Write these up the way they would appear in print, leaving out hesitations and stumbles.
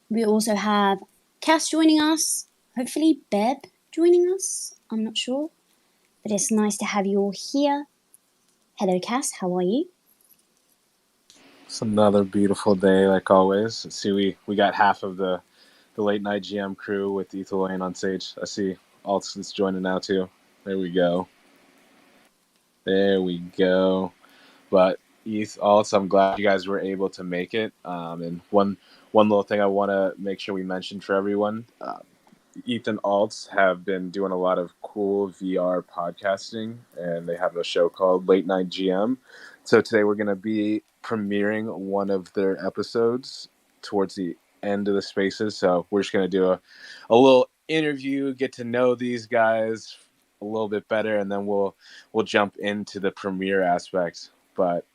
We also have Cass joining us, hopefully Beb joining us, I'm not sure, but it's nice to have you all here. Hello Cass, how are you? It's another beautiful day, like always. See, we got half of the late night GM crew with Ethalorian on stage. I see Alts is joining now too. There we go. But Alts, I'm glad you guys were able to make it. And one little thing I want to make sure we mention for everyone. Ethan Alts have been doing a lot of cool VR podcasting, and they have a show called Late Night GM. So today we're going to be premiering one of their episodes towards the end of the spaces. So we're just going to do a little interview, get to know these guys a little bit better, and then we'll jump into the premiere aspect. But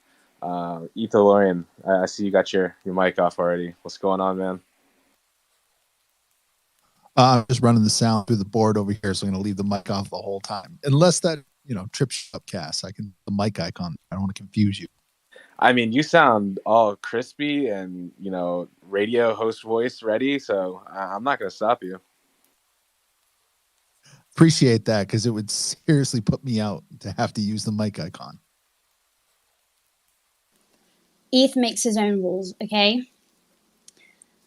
Ethalorian, I see you got your mic off already. What's going on, man? I'm just running the sound through the board over here, so I'm going to leave the mic off the whole time. Unless that, trips up, Cass. I can the mic icon. I don't want to confuse you. I mean, you sound all crispy and, radio host voice ready, so I'm not going to stop you. Appreciate that, because it would seriously put me out to have to use the mic icon. Eth makes his own rules, okay?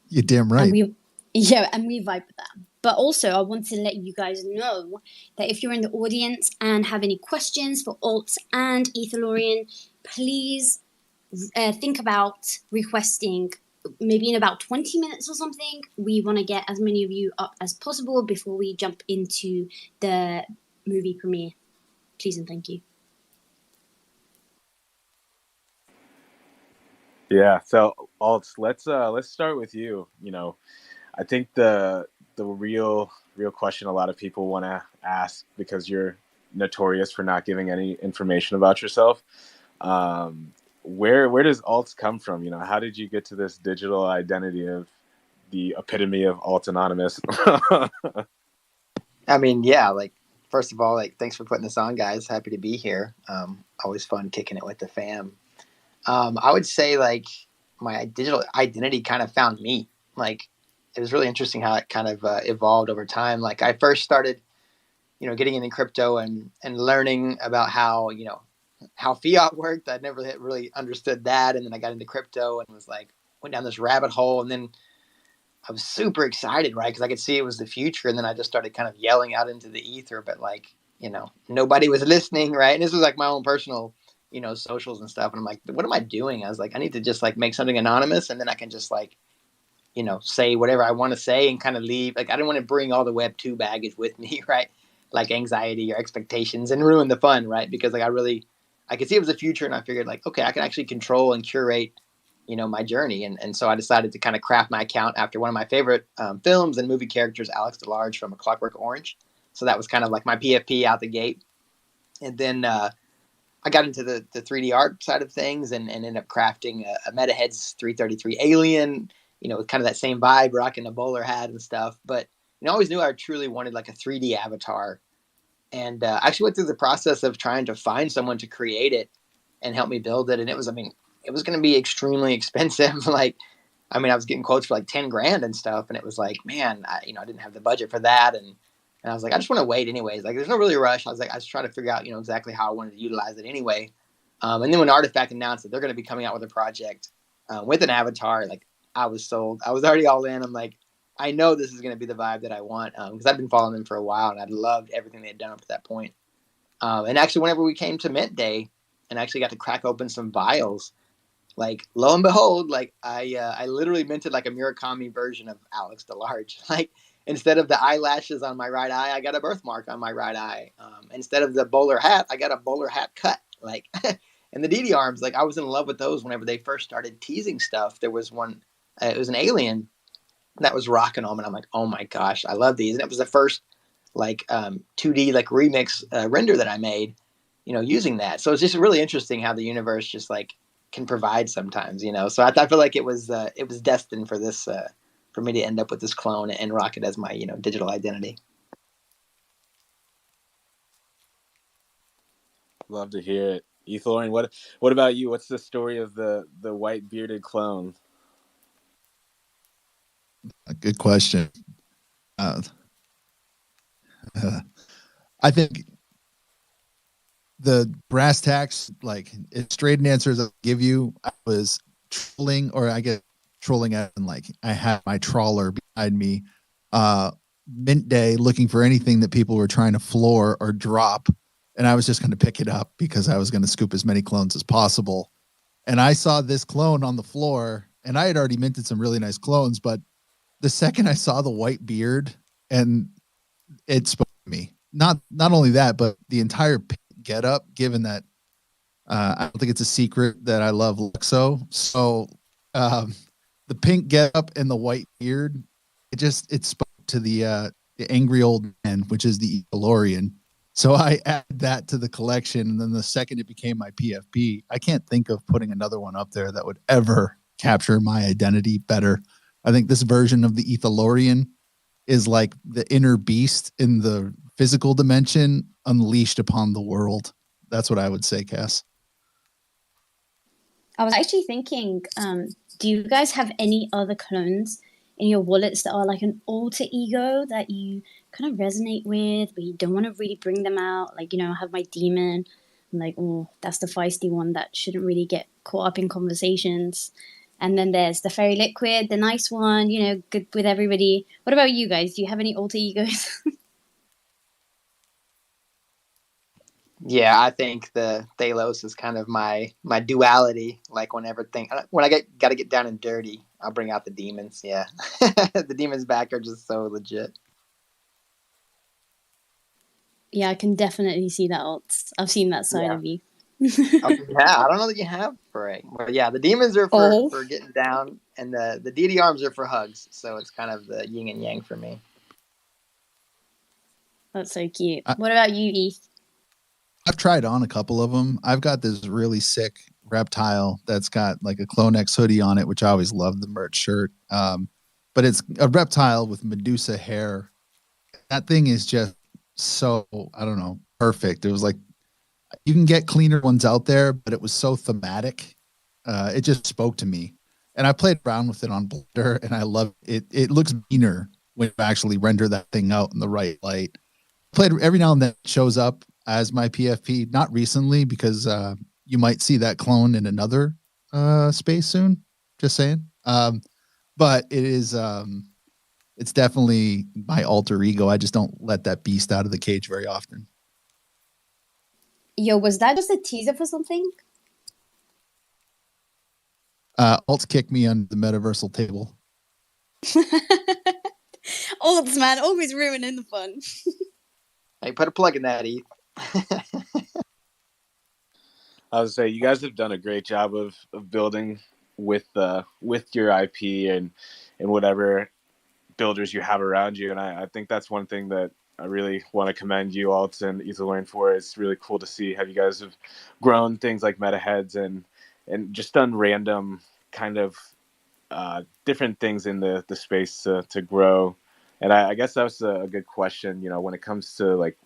You're damn right. And we vibe with that. But also, I want to let you guys know that if you're in the audience and have any questions for Alts and Ethalorian, please think about requesting maybe in about 20 minutes or something. We want to get as many of you up as possible before we jump into the movie premiere. Please and thank you. Yeah, so Alts, let's start with you. I think the real question a lot of people want to ask, because you're notorious for not giving any information about yourself. Where does Alts come from? How did you get to this digital identity of the epitome of Alt Anonymous? I mean, yeah, first of all, thanks for putting this on, guys. Happy to be here. Always fun kicking it with the fam. I would say my digital identity kind of found me. It was really interesting how it kind of evolved over time. I first started, getting into crypto and learning about how fiat worked. I'd never really understood that. And then I got into crypto and went down this rabbit hole. And then I was super excited, right? Because I could see it was the future. And then I just started kind of yelling out into the ether, but nobody was listening, right? And this was my own personal, socials and stuff. And I'm like, what am I doing? I was like, I need to just make something anonymous, and then I can just say whatever I want to say and kind of leave. I didn't want to bring all the Web 2 baggage with me, right? Anxiety or expectations, and ruin the fun, right? Because I could see it was the future, and I figured okay, I can actually control and curate, my journey. And so I decided to kind of craft my account after one of my favorite films and movie characters, Alex DeLarge from A Clockwork Orange. So that was kind of my PFP out the gate. And then I got into the 3D art side of things and ended up crafting a MetaHeads 333 alien, with kind of that same vibe, rocking a bowler hat and stuff. But I always knew I truly wanted a 3D avatar. And I actually went through the process of trying to find someone to create it and help me build it. And it was going to be extremely expensive. I was getting quotes for 10 grand and stuff. And it was man, I didn't have the budget for that. And I was I just want to wait anyways. There's no really rush. I was I was trying to figure out, exactly how I wanted to utilize it anyway. And then when Artifact announced that they're going to be coming out with a project with an avatar, I was sold. I was already all in. I'm I know this is going to be the vibe that I want, because I've been following them for a while and I'd loved everything they had done up to that point. And actually, whenever we came to Mint Day and actually got to crack open some vials, lo and behold, I literally minted a Murakami version of Alex DeLarge. Instead of the eyelashes on my right eye, I got a birthmark on my right eye. Instead of the bowler hat, I got a bowler hat cut. And the DD arms, I was in love with those whenever they first started teasing stuff. There was one, it was an alien that was rocking them, and I'm oh my gosh, I love these. And it was the first 2D remix render that I made, using that. So it's just really interesting how the universe just can provide sometimes, So I feel it was destined for this. For me to end up with this clone and rock it as my, digital identity. Love to hear it. Ethalorian, what about you? What's the story of the white bearded clone? A good question. I think the brass tacks, like straight answers I'll give you, I was trolling, or I get trolling at, and like I had my trawler behind me, mint day, looking for anything that people were trying to floor or drop, and I was just going to pick it up because I was going to scoop as many clones as possible. And I saw this clone on the floor, and I had already minted some really nice clones, but the second I saw the white beard, and it spoke to me. Not only that, but the entire get up, given that I don't think it's a secret that I love Luxo. So the pink get up and the white beard, it spoke to the angry old man, which is the Ethalorian. So I added that to the collection, and then the second it became my PFP, I can't think of putting another one up there that would ever capture my identity better. I think this version of the Ethalorian is like the inner beast in the physical dimension unleashed upon the world. That's what I would say, Cass. I was actually thinking, do you guys have any other clones in your wallets that are like an alter ego that you kind of resonate with, but you don't want to really bring them out? Like, I have my demon. I'm like, oh, that's the feisty one that shouldn't really get caught up in conversations. And then there's the fairy liquid, the nice one, good with everybody. What about you guys? Do you have any alter egos? Yeah, I think the Thalos is kind of my duality. Like when I got to get down and dirty, I'll bring out the demons. Yeah, the demons back are just so legit. Yeah, I can definitely see that alt. I've seen that side of you. Yeah, I don't know that you have, Frank. But yeah, the demons are for getting down, and the deity arms are for hugs. So it's kind of the yin and yang for me. That's so cute. What about you, Eth? I've tried on a couple of them. I've got this really sick reptile that's got like a CloneX hoodie on it, which I always love the merch shirt. But it's a reptile with Medusa hair. That thing is just so, I don't know, perfect. It was like, you can get cleaner ones out there, but it was so thematic. It just spoke to me. And I played around with it on Blender, and I love it. It looks meaner when you actually render that thing out in the right light. Played every now and then, it shows up as my PFP, not recently, because you might see that clone in another space soon. Just saying. But it is, it's definitely my alter ego. I just don't let that beast out of the cage very often. Yo, was that just a teaser for something? Alts kicked me under the metaversal table. Alts, man, always ruining the fun. Hey, put a plug in that, Eth. I would say you guys have done a great job of building with your IP and whatever builders you have around you, and I think that's one thing that I really want to commend you, Alt and Ethalorian, for. It's really cool to see how you guys have grown things like meta heads and just done random kind of different things in the space to grow. And I guess that was a good question, when it comes to like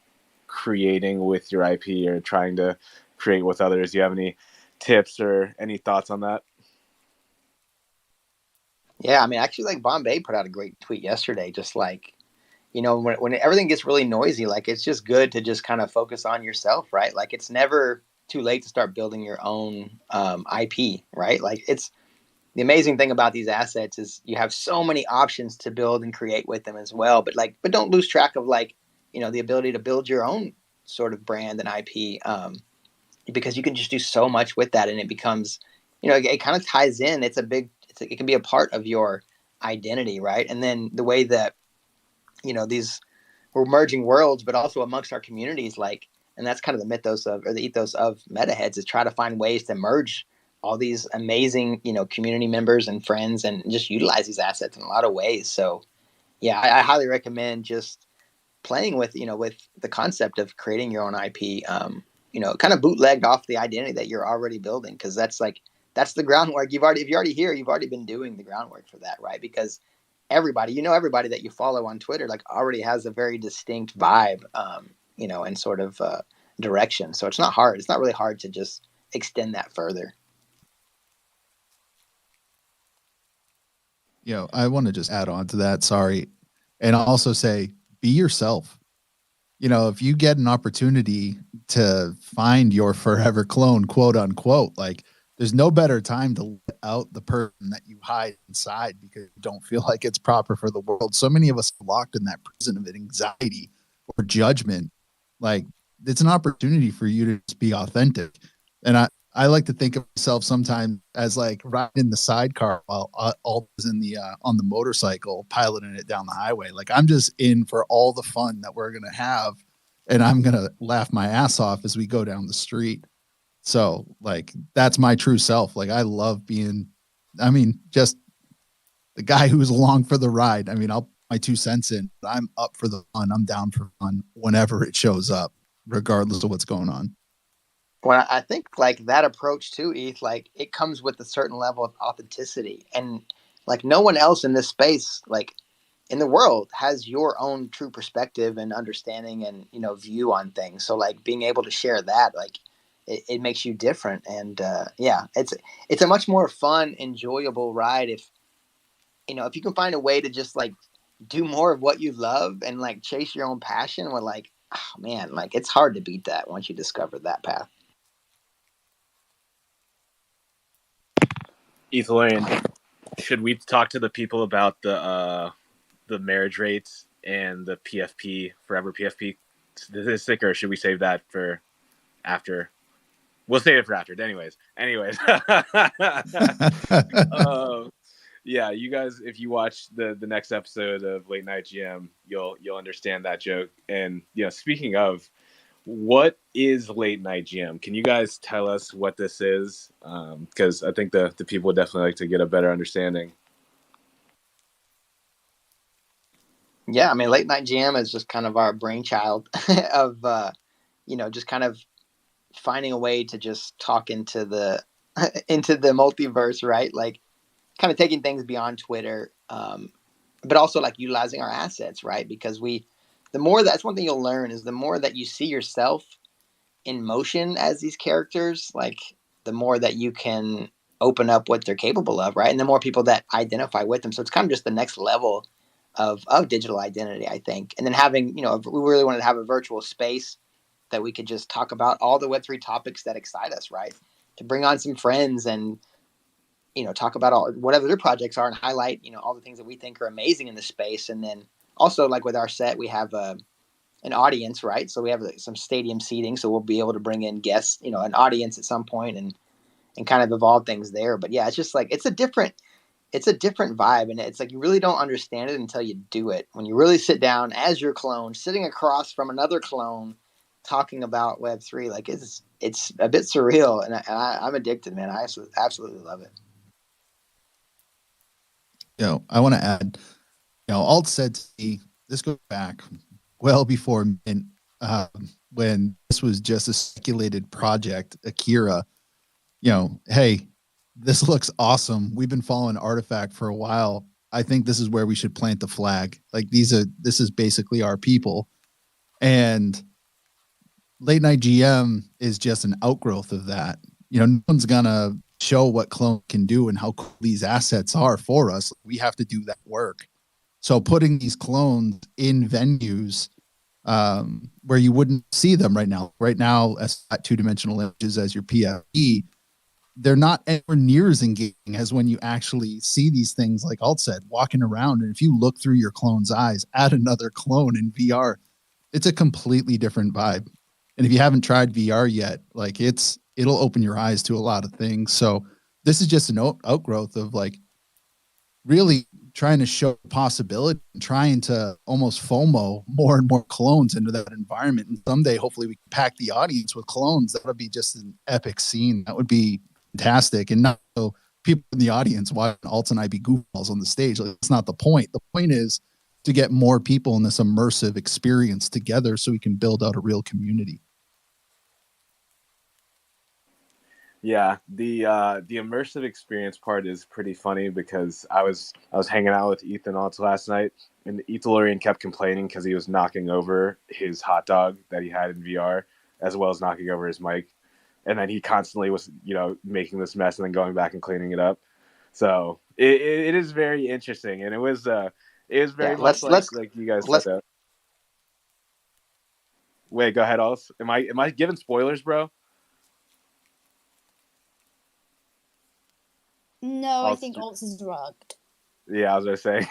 creating with your IP or trying to create with others. Do you have any tips or any thoughts on that? Yeah, I mean, actually, like Bombay put out a great tweet yesterday, just like, when everything gets really noisy, like it's just good to just kind of focus on yourself, right? Like it's never too late to start building your own IP, right? Like it's the amazing thing about these assets is you have so many options to build and create with them as well. But don't lose track of the ability to build your own sort of brand and IP, because you can just do so much with that, and it becomes, it kind of ties in. It can be a part of your identity, right? And then the way that we're merging worlds, but also amongst our communities, and that's kind of the mythos of, or the ethos of MetaHeads, is try to find ways to merge all these amazing, community members and friends, and just utilize these assets in a lot of ways. So yeah, I highly recommend just playing with the concept of creating your own IP, kind of bootlegged off the identity that you're already building, because that's the groundwork. If you're already here, you've already been doing the groundwork for that, right? Because everybody that you follow on Twitter already has a very distinct vibe, and sort of direction. So it's not hard. It's not really hard to just extend that further. I want to just add on to that. Sorry. And I'll also say, be yourself. If you get an opportunity to find your forever clone, quote unquote, like there's no better time to let out the person that you hide inside because you don't feel like it's proper for the world. So many of us are locked in that prison of anxiety or judgment. Like it's an opportunity for you to just be authentic. And I like to think of myself sometimes as like riding in the sidecar while Alt is in the on the motorcycle piloting it down the highway. Like I'm just in for all the fun that we're gonna have, and I'm gonna laugh my ass off as we go down the street. So like that's my true self. Like I love being, just the guy who's along for the ride. I'll put my 2 cents in. But I'm up for the fun. I'm down for fun whenever it shows up, regardless of what's going on. Well, I think like that approach too, Eth, like it comes with a certain level of authenticity, and like no one else in this space, like in the world, has your own true perspective and understanding and view on things. So like being able to share that, like it makes you different, and it's a much more fun, enjoyable ride if if you can find a way to just like do more of what you love and like chase your own passion. With like, oh man, like it's hard to beat that once you discover that path. Ethalorian, should we talk to the people about the marriage rates and the PFP, forever PFP statistic, or should we save that for after? We'll save it for after. Anyways. Yeah, you guys, if you watch the next episode of Late Night GM, you'll understand that joke. And speaking of, what is Late Night GM? Can you guys tell us what this is? Because I think the people would definitely like to get a better understanding. Yeah, Late Night GM is just kind of our brainchild of just kind of finding a way to just talk into the into the multiverse, right? Like kind of taking things beyond Twitter, but also like utilizing our assets, right? Because that's one thing you'll learn is the more that you see yourself in motion as these characters, like the more that you can open up what they're capable of, right? And the more people that identify with them. So it's kind of just the next level of digital identity, I think. And then having, we really wanted to have a virtual space that we could just talk about all the Web3 topics that excite us, right? To bring on some friends and, talk about all whatever their projects are and highlight, all the things that we think are amazing in the space. And then also like with our set, we have an audience, right? So we have some stadium seating, so we'll be able to bring in guests, an audience at some point and kind of evolve things there. But yeah, it's just like, it's a different vibe. And it's like, you really don't understand it until you do it. When you really sit down as your clone, sitting across from another clone, talking about Web3, like it's a bit surreal. And I'm addicted, man. I absolutely love it. I want to add, Alt said to me, this goes back well before when this was just a speculated project, Akira, hey, this looks awesome. We've been following Artifact for a while. I think this is where we should plant the flag. Like this is basically our people. And Late Night GM is just an outgrowth of that. No one's gonna show what Clone can do and how cool these assets are for us. We have to do that work. So putting these clones in venues where you wouldn't see them right now as two-dimensional images as your PFP, they're not anywhere near as engaging as when you actually see these things, like Alt said, walking around. And if you look through your clone's eyes at another clone in VR, it's a completely different vibe. And if you haven't tried VR yet, like it'll open your eyes to a lot of things. So this is just an outgrowth of like really trying to show possibility and trying to almost FOMO more and more clones into that environment. And someday, hopefully, we can pack the audience with clones. That would be just an epic scene. That would be fantastic. And not so people in the audience watching Alt and I be goofballs on the stage. Like, that's not the point. The point is to get more people in this immersive experience together so we can build out a real community. Yeah, the immersive experience part is pretty funny because I was hanging out with Ethan Alt last night, and Ethalorian kept complaining because he was knocking over his hot dog that he had in VR, as well as knocking over his mic, and then he constantly was making this mess and then going back and cleaning it up. So it is very interesting, and it was very much like you guys said that. Wait, go ahead, Alts. Am I giving spoilers, bro? No, I think Alts is drugged. Yeah, I was gonna say.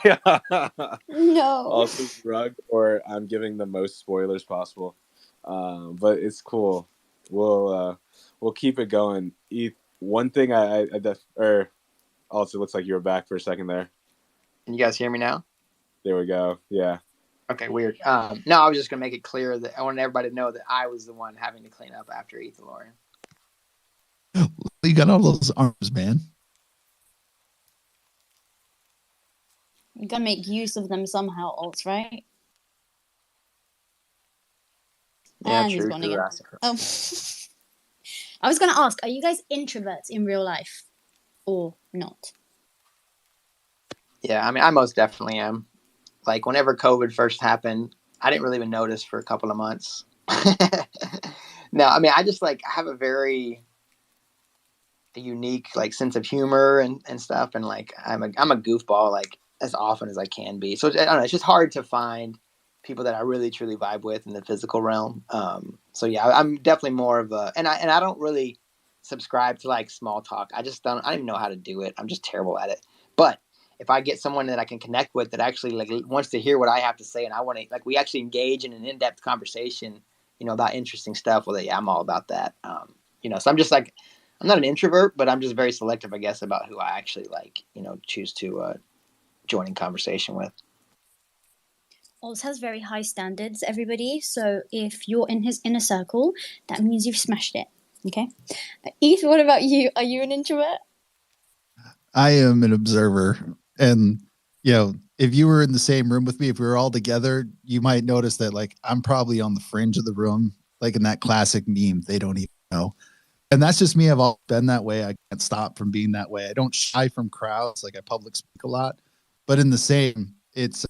No. Alts is drugged, or I'm giving the most spoilers possible. But it's cool. We'll keep it going. One thing also looks like you were back for a second there. Can you guys hear me now? There we go. Yeah. Okay, weird. No, I was just gonna make it clear that I wanted everybody to know that I was the one having to clean up after Ethalorian. You got all those arms, man. You gotta make use of them somehow, Alts, right? Yeah, and true. He's gone again. Oh. I was gonna ask, are you guys introverts in real life or not? Yeah, I mean, I most definitely am. Like, whenever COVID first happened, I didn't really even notice for a couple of months. No, I mean, I just I have a very unique sense of humor and stuff, and I'm a goofball as often as I can be. So I don't know, it's just hard to find people that I really truly vibe with in the physical realm. So yeah, I'm definitely more of a, and I don't really subscribe to small talk. I don't even know how to do it. I'm just terrible at it. But if I get someone that I can connect with that actually wants to hear what I have to say, and I want to we actually engage in an in-depth conversation, about interesting stuff. Well, yeah, I'm all about that. So I'm just I'm not an introvert, but I'm just very selective, I guess, about who I actually choose to join in conversation with. Oz has very high standards, everybody. So if you're in his inner circle, that means you've smashed it. Okay. Eth, what about you? Are you an introvert? I am an observer. And, if you were in the same room with me, if we were all together, you might notice that I'm probably on the fringe of the room, in that classic meme, they don't even know. And that's just me. I've always been that way. I can't stop from being that way. I don't shy from crowds. I public speak a lot, but in the same, it's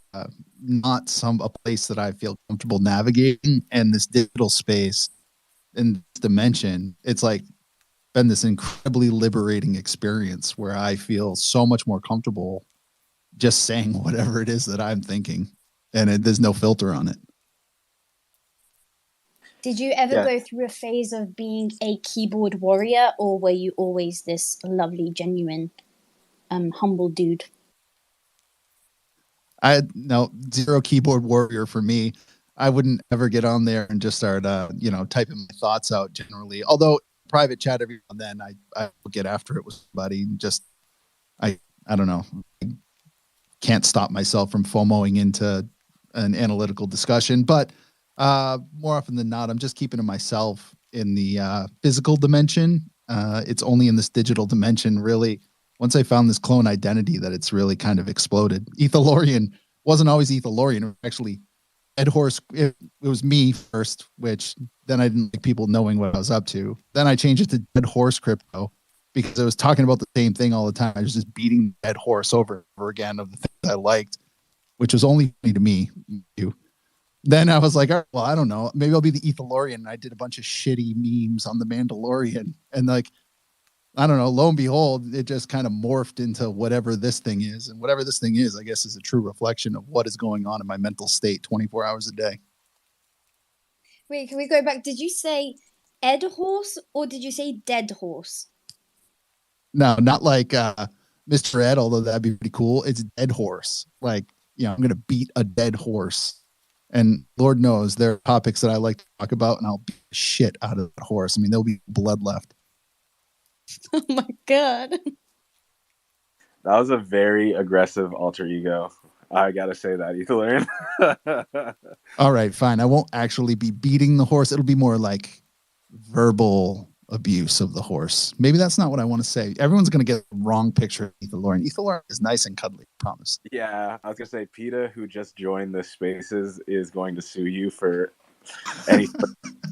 not a place that I feel comfortable navigating. And this digital space in this dimension, it's been this incredibly liberating experience where I feel so much more comfortable just saying whatever it is that I'm thinking, and there's no filter on it. Did you ever go through a phase of being a keyboard warrior, or were you always this lovely, genuine, humble dude? No, zero keyboard warrior for me. I wouldn't ever get on there and just start, typing my thoughts out generally. Although private chat every now and then, I will get after it with somebody. Just, I don't know. I can't stop myself from FOMOing into an analytical discussion, but more often than not, I'm just keeping to myself in the physical dimension. It's only in this digital dimension, really. Once I found this clone identity, that it's really kind of exploded. Ethalorian wasn't always Ethalorian. It was actually Dead Horse. It was me first, which then I didn't like people knowing what I was up to. Then I changed it to Dead Horse Crypto because I was talking about the same thing all the time. I was just beating Dead Horse over and over again of the things I liked, which was only funny to me. Then I was like, oh, well, I don't know. Maybe I'll be the Ethalorian. And I did a bunch of shitty memes on the Mandalorian. And I don't know, lo and behold, it just kind of morphed into whatever this thing is. And whatever this thing is, I guess, is a true reflection of what is going on in my mental state 24 hours a day. Wait, can we go back? Did you say Ed Horse or did you say Dead Horse? No, not like Mr. Ed, although that'd be pretty cool. It's Dead Horse. I'm going to beat a dead horse. And Lord knows there are topics that I like to talk about, and I'll beat the shit out of that horse. I mean, there'll be blood left. Oh my God. That was a very aggressive alter ego. I gotta say that, Ethalorian. All right, fine. I won't actually be beating the horse. It'll be more like verbal abuse of the horse. Maybe that's not what I want to say. Everyone's going to get the wrong picture of Ethalorian. Ethalorian is nice and cuddly, I promise. Yeah, I was going to say, PETA, who just joined the Spaces, is going to sue you for any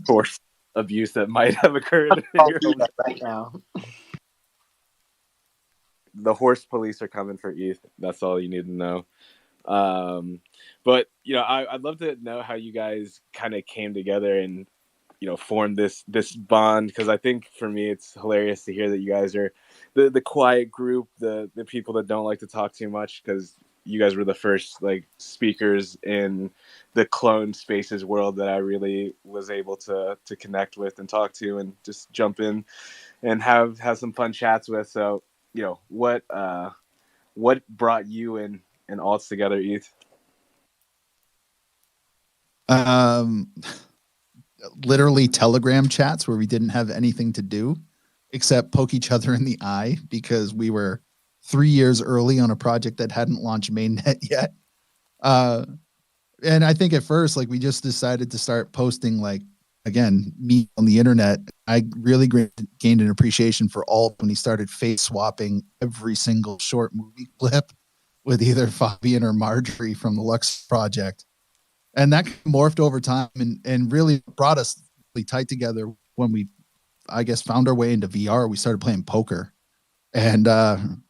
horse abuse that might have occurred. Right now. The horse police are coming for ETH. That's all you need to know. But I'd love to know how you guys kind of came together and form this bond, because I think for me it's hilarious to hear that you guys are the quiet group, the people that don't like to talk too much, because you guys were the first like speakers in the clone spaces world that I really was able to connect with and talk to and just jump in and have some fun chats with. So what brought you and alts together, Eth? Literally Telegram chats where we didn't have anything to do except poke each other in the eye because we were 3 years early on a project that hadn't launched mainnet yet. And I think at first, like, we just decided to start posting, like, again, me on the internet. I really gained an appreciation for Alt when he started face swapping every single short movie clip with either Fabian or Marjorie from the Lux project. And that morphed over time and really brought us really tight together when we, I guess, found our way into VR. We started playing poker. And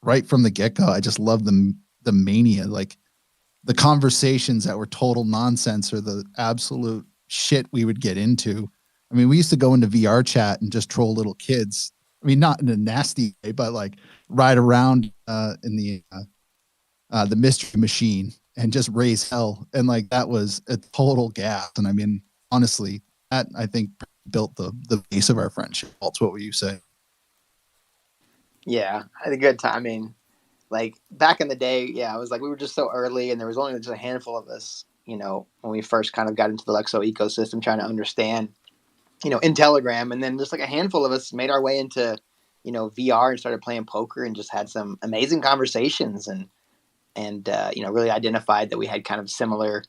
right from the get-go, I just loved the mania. Like, the conversations that were total nonsense or the absolute shit we would get into. I mean, we used to go into VR chat and just troll little kids. I mean, not in a nasty way, but like ride around in the mystery machine and just raise hell. And like, that was a total gas. And I mean, honestly, that I think built the base of our friendship. That's what would you say? Yeah, I had a good time. I mean, like back in the day, yeah, I was like, we were just so early and there was only just a handful of us, when we first kind of got into the Luxo ecosystem, trying to understand, in Telegram. And then just like a handful of us made our way into, VR and started playing poker and just had some amazing conversations and really identified that we had kind of similar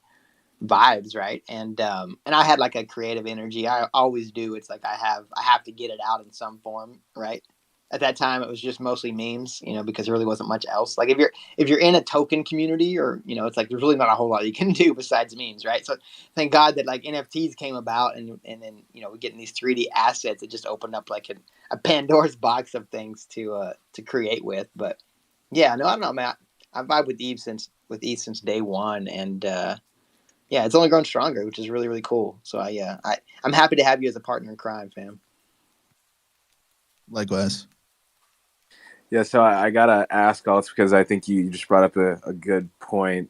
vibes. Right. And I had like a creative energy. I always do. It's like I have to get it out in some form. Right. At that time, it was just mostly memes, because there really wasn't much else. Like if you're in a token community, or it's like there's really not a whole lot you can do besides memes, right? So thank God that like NFTs came about, and then we're getting these 3D assets. It just opened up like a Pandora's box of things to create with. But yeah, no, I don't know, man. I vibe with ETH since day one, and yeah, it's only grown stronger, which is really really cool. So I'm happy to have you as a partner in crime, fam. Likewise. Yeah, so I gotta ask also, because I think you just brought up a good point.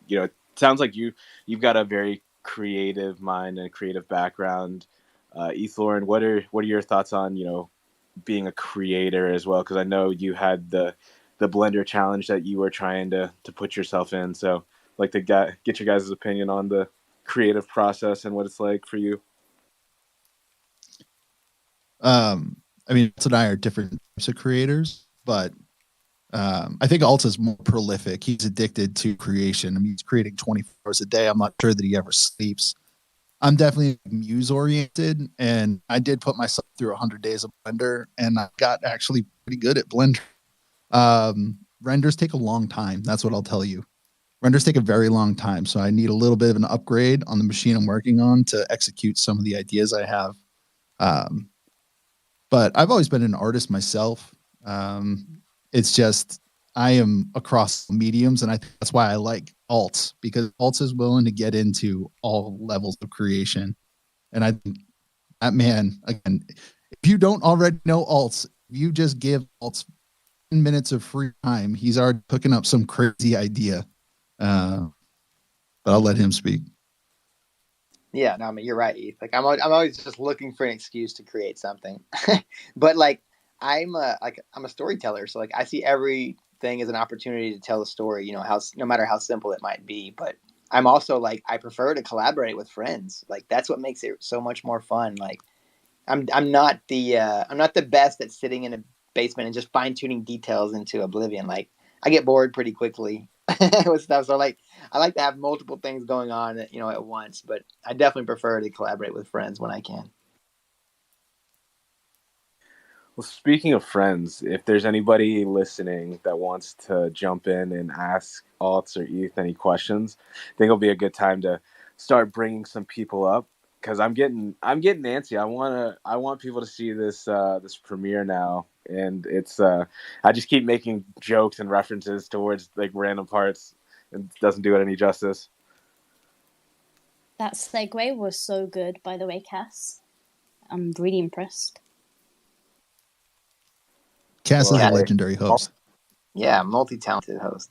It sounds like you've got a very creative mind and a creative background. Ethalorian, what are your thoughts on being a creator as well? Because I know you had the Blender challenge that you were trying to put yourself in. So I'd like to get your guys' opinion on the creative process and what it's like for you. I mean, Alt and I are different types of creators, but I think Alt is more prolific. He's addicted to creation. I mean, he's creating 24 hours a day. I'm not sure that he ever sleeps. I'm definitely muse oriented, and I did put myself through 100 days of Blender, and I got actually pretty good at Blender. Renders take a long time. That's what I'll tell you. Renders take a very long time, so I need a little bit of an upgrade on the machine I'm working on to execute some of the ideas I have. But I've always been an artist myself. It's just I am across mediums, and I think that's why I like Alts, because Alts is willing to get into all levels of creation. And I think that man, again, if you don't already know Alts, if you just give Alts 10 minutes of free time, he's already cooking up some crazy idea. But I'll let him speak. Yeah, no, I mean, you're right, Eth. Like I'm always just looking for an excuse to create something. But like I'm a storyteller, so like I see everything as an opportunity to tell a story, no matter how simple it might be. But I'm also like, I prefer to collaborate with friends. Like that's what makes it so much more fun. Like I'm not the best at sitting in a basement and just fine-tuning details into oblivion. Like I get bored pretty quickly with stuff. So like I like to have multiple things going on, at once, but I definitely prefer to collaborate with friends when I can. Well, speaking of friends, if there's anybody listening that wants to jump in and ask Alts or ETH any questions, I think it'll be a good time to start bringing some people up, because I'm getting antsy. I want people to see this premiere now, and it's I just keep making jokes and references towards like random parts. It doesn't do it any justice. That segue was so good, by the way, Cass. I'm really impressed. Cass is a legendary host. Yeah, multi-talented host.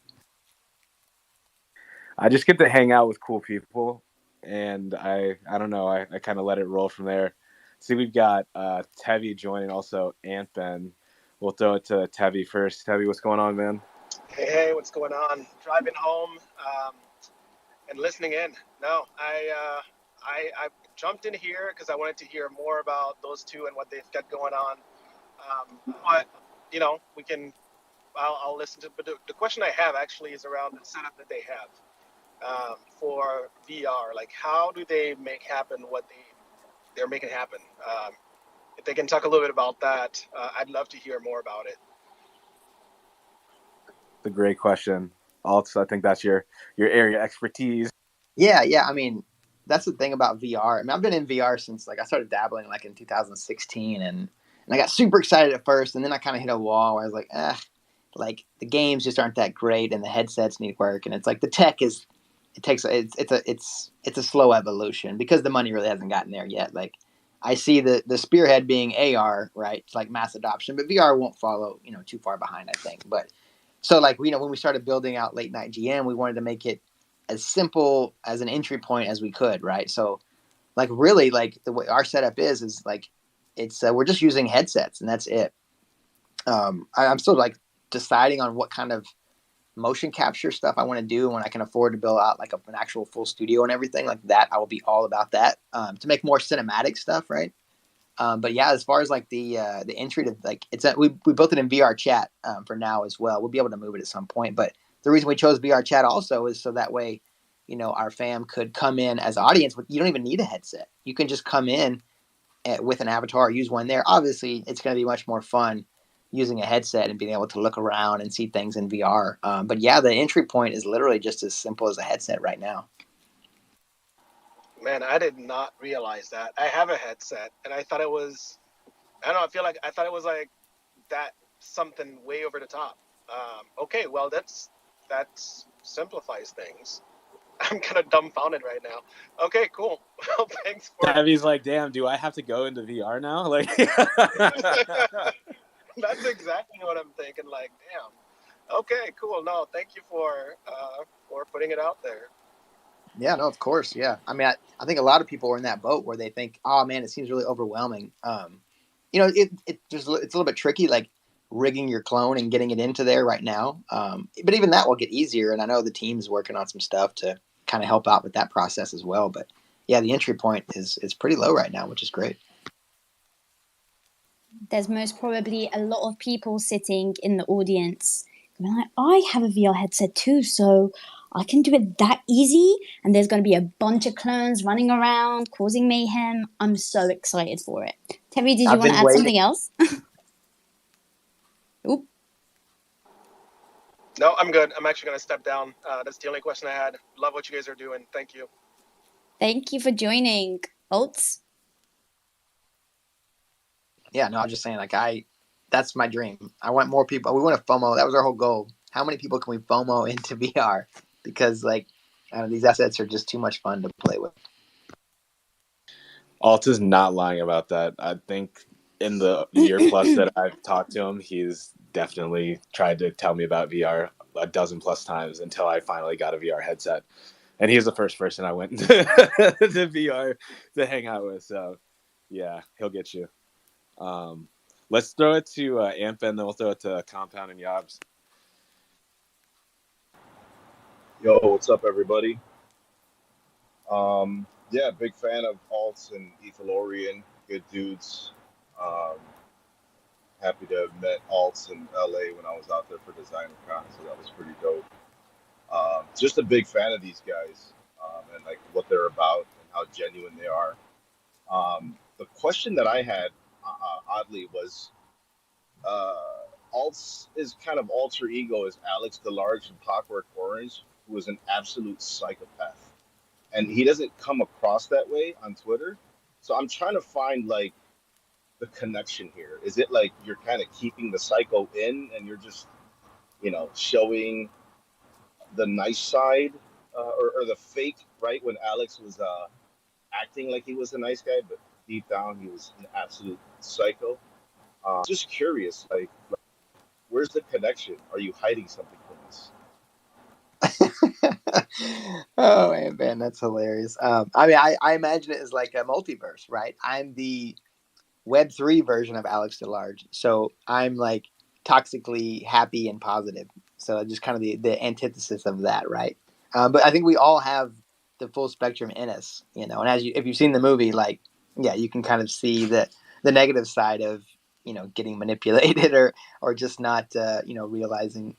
I just get to hang out with cool people, and I don't know, I kind of let it roll from there. See, we've got Tevi joining, also Antben. We'll throw it to Tevi first. Tevi, what's going on, man? Hey, what's going on? Driving home and listening in. No, I jumped in here because I wanted to hear more about those two and what they've got going on. But you know, I'll listen to. But the question I have actually is around the setup that they have for VR. Like, how do they make happen what they're making happen? If they can talk a little bit about that, I'd love to hear more about it. It's a great question. Also, I think that's your area of expertise. Yeah. I mean, that's the thing about VR. I mean, I've been in VR since like I started dabbling like in 2016, and I got super excited at first, and then I kind of hit a wall where I was like, like the games just aren't that great, and the headsets need work, and it's like the tech is, it's a slow evolution because the money really hasn't gotten there yet. Like I see the spearhead being AR, right? It's like mass adoption, but VR won't follow, too far behind, I think. But so like, when we started building out Late Night GM, we wanted to make it as simple as an entry point as we could, right? So like really like the way our setup is like it's we're just using headsets and that's it. I'm still like deciding on what kind of motion capture stuff I want to do when I can afford to build out like an actual full studio and everything like that. I will be all about that to make more cinematic stuff, right? But yeah, as far as like the entry to like we built it in VR chat for now as well. We'll be able to move it at some point, but the reason we chose VR chat also is so that way, our fam could come in as audience. You don't even need a headset. You can just come in with an avatar, use one there. Obviously, it's going to be much more fun using a headset and being able to look around and see things in VR. But yeah, the entry point is literally just as simple as a headset right now. Man, I did not realize that. I have a headset, and I thought it was, I don't know, I thought it was like that something way over the top. Okay, well, that simplifies things. I'm kind of dumbfounded right now. Okay, cool. Well, thanks for... Tabby's like, damn, do I have to go into VR now? Like, That's exactly what I'm thinking. Like, damn. Okay, cool. No, thank you for putting it out there. Yeah, no, of course. Yeah. I mean, I think a lot of people are in that boat where they think, oh man, it seems really overwhelming. It's a little bit tricky, like rigging your clone and getting it into there right now. But even that will get easier. And I know the team's working on some stuff to kind of help out with that process as well. But yeah, the entry point is pretty low right now, which is great. There's most probably a lot of people sitting in the audience going like, I have a VR headset too, so I can do it that easy. And there's going to be a bunch of clones running around, causing mayhem. I'm so excited for it. Terry, did you want to add something else? Oop. No, I'm good. I'm actually going to step down. That's the only question I had. Love what you guys are doing. Thank you. Thank you for joining. Oltz? Yeah, no, I'm just saying, like, that's my dream. I want more people. We want to FOMO. That was our whole goal. How many people can we FOMO into VR? Because, like, these assets are just too much fun to play with. Alt is not lying about that. I think in the year plus that I've talked to him, he's definitely tried to tell me about VR a dozen plus times until I finally got a VR headset. And he's the first person I went to VR to hang out with. So, yeah, he'll get you. Let's throw it to Antben, then we'll throw it to Compound and Yobs. Yo, what's up, everybody? Yeah, big fan of Alts and Ethalorian. Good dudes. Happy to have met Alts in LA when I was out there for DesignerCon, so that was pretty dope. Just a big fan of these guys and like what they're about and how genuine they are. The question that I had, oddly, was Alts' kind of alter ego is Alex DeLarge from Clockwork Orange, who is an absolute psychopath. And he doesn't come across that way on Twitter. So I'm trying to find like the connection here. Is it like you're kind of keeping the psycho in and you're just, showing the nice side or the fake, right? When Alex was acting like he was a nice guy, but deep down he was an absolute psycho. Just curious, like, where's the connection? Are you hiding something from us? Oh man, that's hilarious. I imagine it as like a multiverse, right? I'm the Web3 version of Alex DeLarge, so I'm like toxically happy and positive. So just kind of the antithesis of that, right? But I think we all have the full spectrum in us, and if you've seen the movie, like, yeah, you can kind of see the negative side of getting manipulated or just not realizing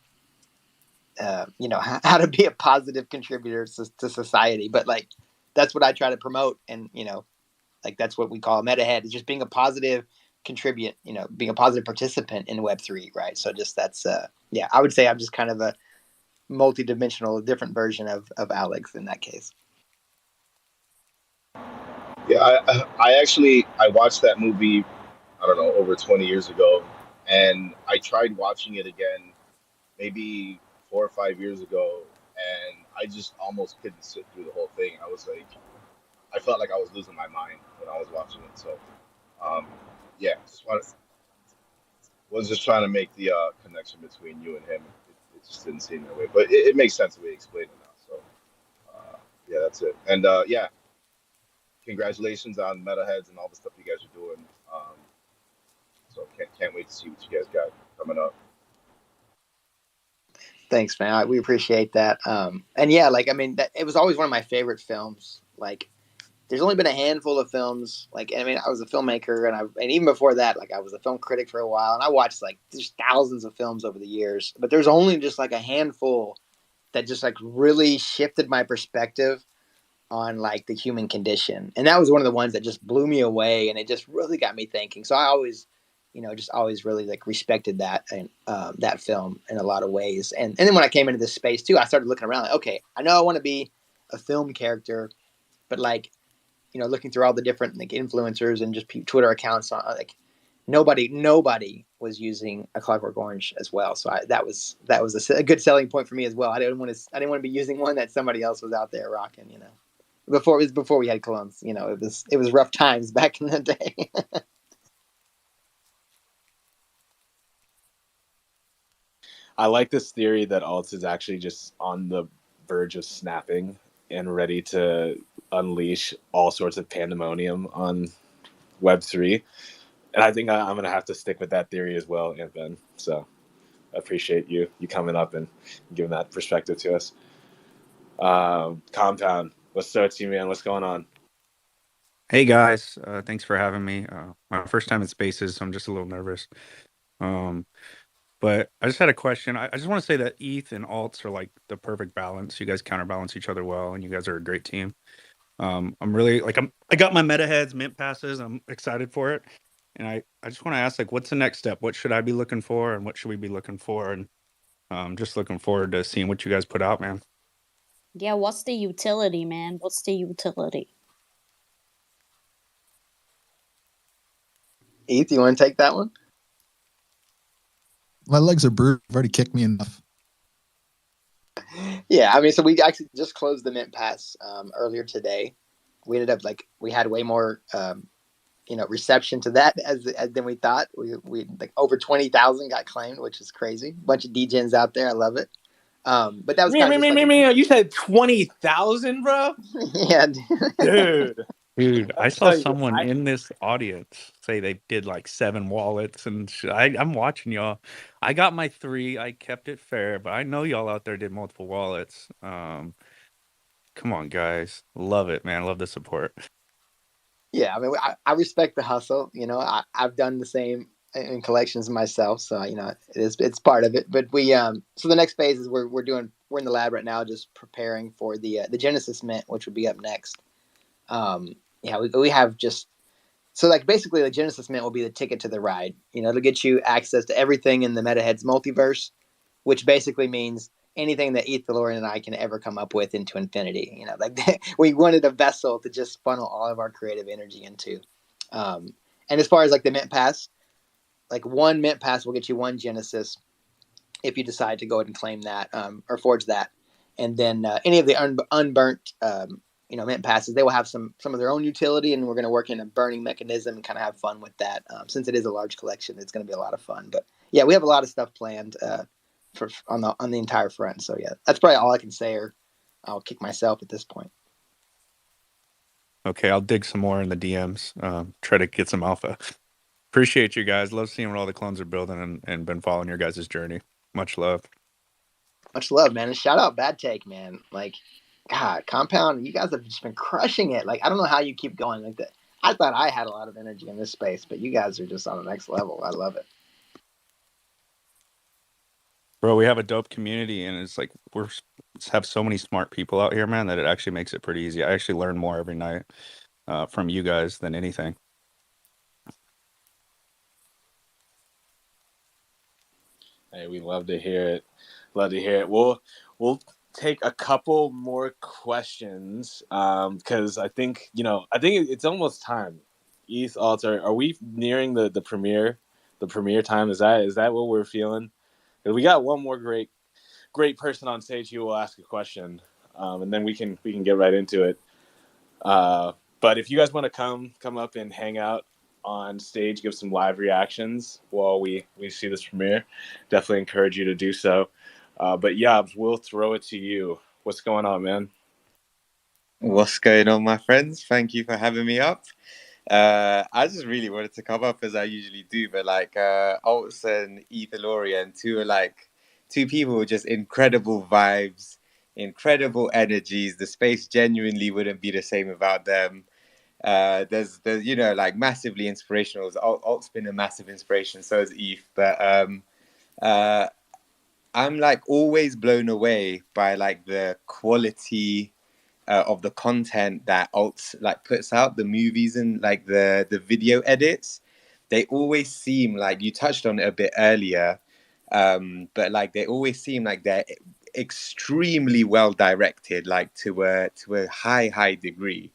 how to be a positive contributor to society. But like that's what I try to promote, and like that's what we call a meta head, is just being a positive contribute, being a positive participant in Web3, right? So just that's yeah, I would say I'm just kind of a multi-dimensional, different version of Alex in that case. Yeah, I watched that movie, I don't know, over 20 years ago, and I tried watching it again maybe 4 or 5 years ago, and I just almost couldn't sit through the whole thing. I was like, I felt like I was losing my mind when I was watching it. So, um, yeah, was just trying to make the connection between you and him. It just didn't seem that way, but it makes sense the way you explained it now. So, yeah, that's it. And yeah, congratulations on MetaHeads and all the stuff you guys are doing. So can't wait to see what you guys got coming up. Thanks, man. We appreciate that. And yeah, like, I mean, it was always one of my favorite films. Like, there's only been a handful of films. Like, I mean, I was a filmmaker, and even before that, like, I was a film critic for a while, and I watched like just thousands of films over the years. But there's only just like a handful that just like really shifted my perspective on like the human condition, and that was one of the ones that just blew me away, and it just really got me thinking. So I always, just always really like respected that, and that film in a lot of ways. And then when I came into this space too, I started looking around like, okay, I know I want to be a film character, but like, looking through all the different like influencers and just Twitter accounts, like nobody was using a Clockwork Orange as well. So that was a good selling point for me as well. I didn't want to be using one that somebody else was out there rocking, before we had clones. It was rough times back in the day. I like this theory that Alt is actually just on the verge of snapping and ready to unleash all sorts of pandemonium on Web3. And I think I'm going to have to stick with that theory as well, Anton. So I appreciate you coming up and giving that perspective to us. Compound, what's up to you, man? What's going on? Hey guys, thanks for having me. My first time in Spaces, so I'm just a little nervous. But I just had a question. I just want to say that ETH and Alts are like the perfect balance. You guys counterbalance each other well, and you guys are a great team. I'm really like I got my meta heads, mint passes. I'm excited for it, and I just want to ask, like, what's the next step? What should I be looking for, and what should we be looking for? And just looking forward to seeing what you guys put out, man. Yeah, what's the utility, man? What's the utility? ETH, you want to take that one? My legs are bruised. You've already kicked me enough. Yeah, I mean, so we actually just closed the mint pass earlier today. We ended up we had way more reception to that as than we thought. We like over 20,000 got claimed, which is crazy. Bunch of DJs out there. I love it. But that was You said 20,000, bro? Yeah, dude. Dude, I saw someone in this audience say they did like 7 wallets, and I'm watching y'all. I got my 3. I kept it fair, but I know y'all out there did multiple wallets. Come on, guys. Love it, man. Love the support. Yeah, I mean, I respect the hustle. I've done the same in collections myself, so it's part of it. But we so the next phase is we're in the lab right now, just preparing for the Genesis mint, which would be up next. Yeah, we have just so like basically the Genesis mint will be the ticket to the ride. It'll get you access to everything in the MetaHeads multiverse, which basically means anything that Ethalorian and I can ever come up with into infinity. We wanted a vessel to just funnel all of our creative energy into. And as far as like the mint pass, like one mint pass will get you one Genesis if you decide to go ahead and claim that or forge that. And then any of the unburnt mint passes. They will have some of their own utility, and we're going to work in a burning mechanism and kind of have fun with that. Since it is a large collection, it's going to be a lot of fun. But yeah, we have a lot of stuff planned on the entire front. So yeah, that's probably all I can say, or I'll kick myself at this point. Okay, I'll dig some more in the DMs. Try to get some alpha. Appreciate you guys. Love seeing what all the clones are building, and been following your guys' journey. Much love. Much love, man. And shout out Bad Take, man. Like, God, Compound, you guys have just been crushing it. Like, I don't know how you keep going like that. I thought I had a lot of energy in this space, but you guys are just on the next level. I love it. Bro, we have a dope community, and it's like we have so many smart people out here, man, that it actually makes it pretty easy. I actually learn more every night from you guys than anything. Hey, we love to hear it. Love to hear it. We'll take a couple more questions because I think it's almost time. Eth, Alter, are we nearing the premiere time? Is that what we're feeling? We got one more great person on stage who will ask a question, and then we can get right into it. But if you guys want to come up and hang out on stage, give some live reactions while we see this premiere, definitely encourage you to do so. But Yabs, we'll throw it to you. What's going on, man? What's going on, my friends? Thank you for having me up. I just really wanted to come up as I usually do, but like Alts and Ethalorian, two people with just incredible vibes, incredible energies. The space genuinely wouldn't be the same without them. There's like massively inspirational. Alt's been a massive inspiration, so is Eth. But I'm like always blown away by like the quality of the content that Alt like puts out, the movies and like the video edits. They always seem like, you touched on it a bit earlier, but like they always seem like they're extremely well directed, like to a high degree.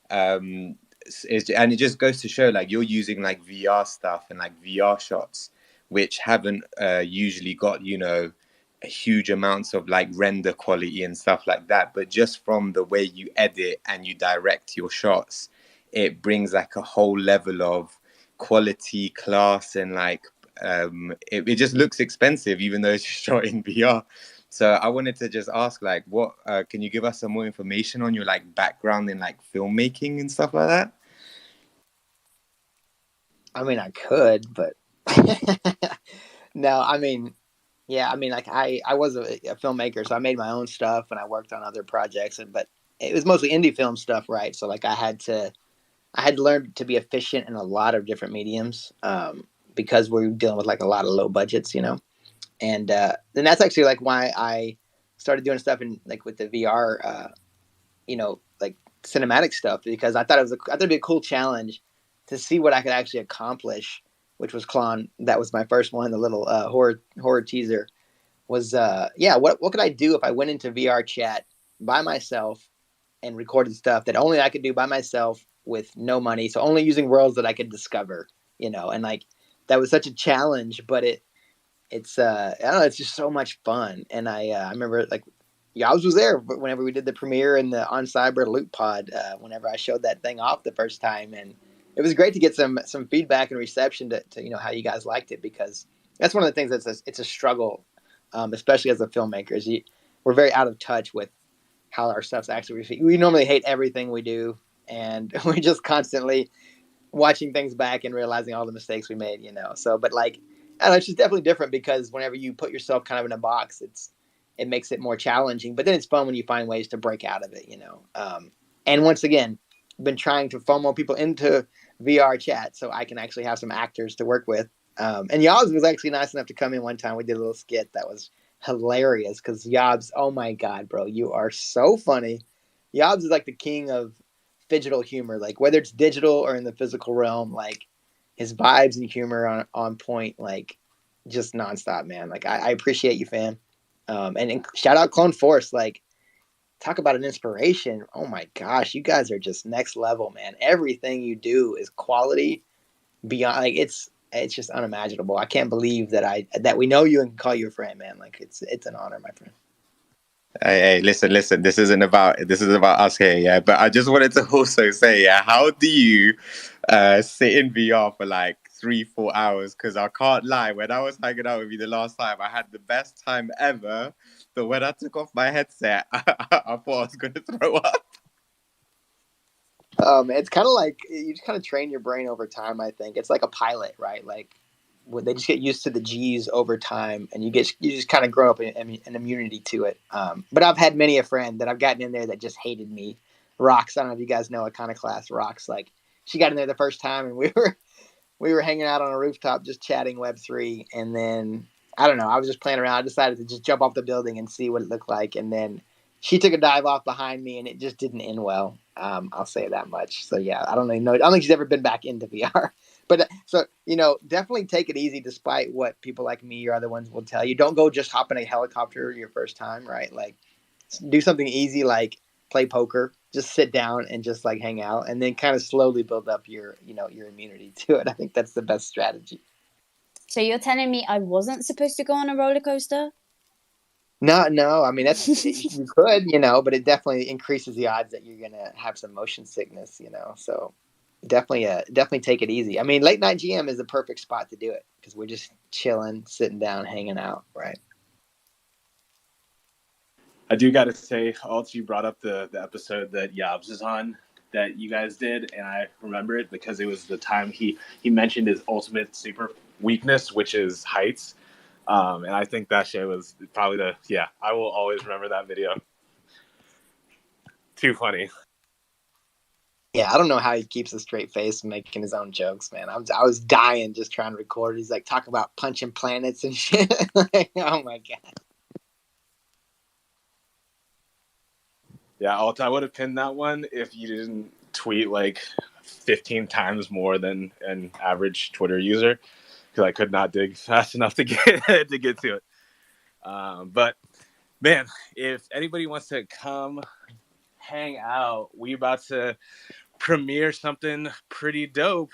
And it just goes to show like you're using like VR stuff and like VR shots, which haven't usually got huge amounts of like render quality and stuff like that, but just from the way you edit and you direct your shots, it brings like a whole level of quality, class, and like it just looks expensive even though it's shot in VR. So I wanted to just ask, like, what can you give us some more information on your like background in like filmmaking and stuff like that? I mean, I could, but no, I mean, yeah, I mean, like I was a filmmaker, so I made my own stuff and I worked on other projects, but it was mostly indie film stuff, right? So like I had to learn to be efficient in a lot of different mediums because we're dealing with like a lot of low budgets, and then that's actually like why I started doing stuff in like with the VR, like cinematic stuff, because I thought it'd be a cool challenge to see what I could actually accomplish, which was Clone. That was my first one. The little horror teaser was, what could I do if I went into VR chat by myself and recorded stuff that only I could do by myself with no money. So only using worlds that I could discover, and like, that was such a challenge, but it's I don't know, it's just so much fun. And I remember like, Yabs was there whenever we did the premiere in the On Cyber Loot Pod, whenever I showed that thing off the first time. And it was great to get some feedback and reception to how you guys liked it, because that's one of the things it's a struggle, especially as a filmmaker. We're very out of touch with how our stuff's actually received. We normally hate everything we do, and we're just constantly watching things back and realizing all the mistakes we made. So, but like, I don't know, it's just definitely different, because whenever you put yourself kind of in a box, it makes it more challenging. But then it's fun when you find ways to break out of it. And once again, been trying to FOMO people into VR chat so I can actually have some actors to work with. And Yabs was actually nice enough to come in one time. We did a little skit that was hilarious, because Yabs, oh my God, bro, you are so funny. Yabs is like the king of digital humor, like whether it's digital or in the physical realm, like his vibes and humor on point, like just nonstop, man. Like I appreciate you, fam. And shout out Clone Force, like, talk about an inspiration. Oh my gosh, you guys are just next level, man. Everything you do is quality beyond, like, it's just unimaginable. I can't believe that we know you and can call you a friend, man. Like, it's an honor, my friend. Hey, listen. This isn't about us here, yeah. But I just wanted to also say, yeah, how do you sit in VR for like 3-4 hours? Because I can't lie, when I was hanging out with you the last time, I had the best time ever. But when I took off my headset, I thought I was going to throw up. It's kind of like you just kind of train your brain over time. I think it's like a pilot, right? Like when they just get used to the G's over time, and you just kind of grow up an immunity to it. But I've had many a friend that I've gotten in there that just hated me. Rocks, I don't know if you guys know Iconoclast. Rocks, like she got in there the first time, and we were hanging out on a rooftop just chatting Web3, and then I don't know, I was just playing around. I decided to just jump off the building and see what it looked like, and then she took a dive off behind me, and it just didn't end well. I'll say that much. So yeah, I don't even know. I don't think she's ever been back into VR. But so definitely take it easy, despite what people like me or other ones will tell you. Don't go just hop in a helicopter your first time, right? Like, do something easy, like play poker. Just sit down and just like hang out, and then kind of slowly build up your immunity to it. I think that's the best strategy. So you're telling me I wasn't supposed to go on a roller coaster? No. I mean, that's you could, but it definitely increases the odds that you're gonna have some motion sickness, So definitely take it easy. I mean, late night GM is the perfect spot to do it because we're just chilling, sitting down, hanging out, right? I do got to say, also, you brought up the episode that Yabs is on that you guys did, and I remember it because it was the time he mentioned his ultimate super weakness, which is heights. And I think that shit was probably I will always remember that video. Too funny. Yeah, I don't know how he keeps a straight face making his own jokes, man. I was dying just trying to record. He's like talking about punching planets and shit. Like, oh my god. Yeah, I would have pinned that one if you didn't tweet like 15 times more than an average Twitter user, because I could not dig fast enough to get to it. But man, if anybody wants to come hang out, we about to premiere something pretty dope.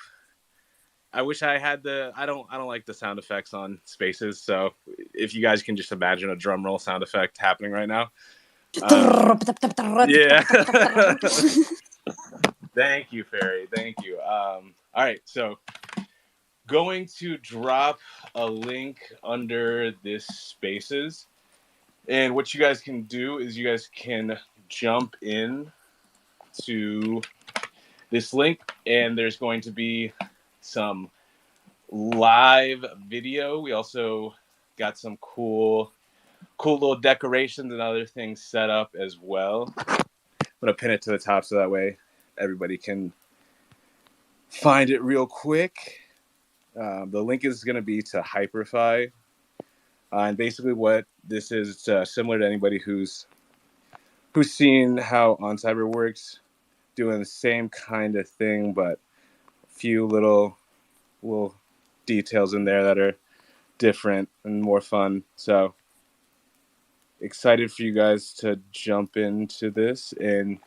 I wish I had I don't like the sound effects on Spaces, so if you guys can just imagine a drum roll sound effect happening right now. Yeah. Thank you, Ferry. Thank you. All right, so going to drop a link under this Spaces, and what you guys can do is you guys can jump in to this link, and there's going to be some live video. We also got some cool little decorations and other things set up as well. I'm gonna pin it to the top so that way everybody can find it real quick. The link is gonna be to Hyperfy, and basically what this is, similar to anybody who's seen how OnCyber works, doing the same kind of thing, but a few little details in there that are different and more fun. So excited for you guys to jump into this and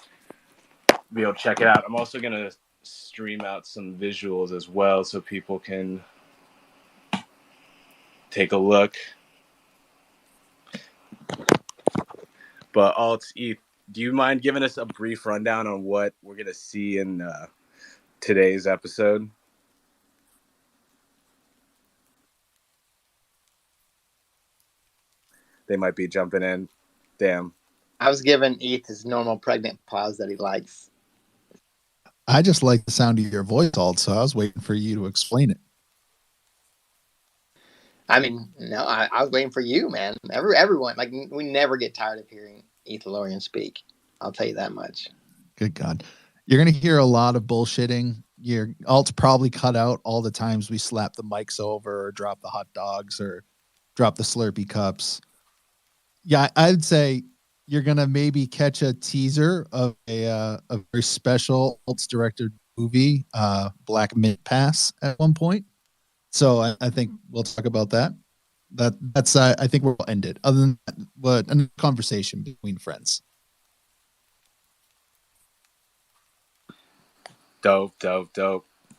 be able to check it out. I'm also going to stream out some visuals as well so people can take a look. But ETH, do you mind giving us a brief rundown on what we're going to see in today's episode? They might be jumping in. Damn. I was giving ETH his normal pregnant pause that he likes. I just like the sound of your voice, Alt, so I was waiting for you to explain it. I mean, no, I was waiting for you, man. Everyone, like, we never get tired of hearing Ethalorian speak. I'll tell you that much. Good God. You're going to hear a lot of bullshitting. Your Alt's probably cut out all the times we slap the mics over or drop the hot dogs or drop the Slurpee cups. Yeah, I'd say you're going to maybe catch a teaser of a very special Alt's directed movie, Black Mint Pass, at one point. So I think we'll talk about that. That's I think we'll end it. Other than that, what a conversation between friends. Dope.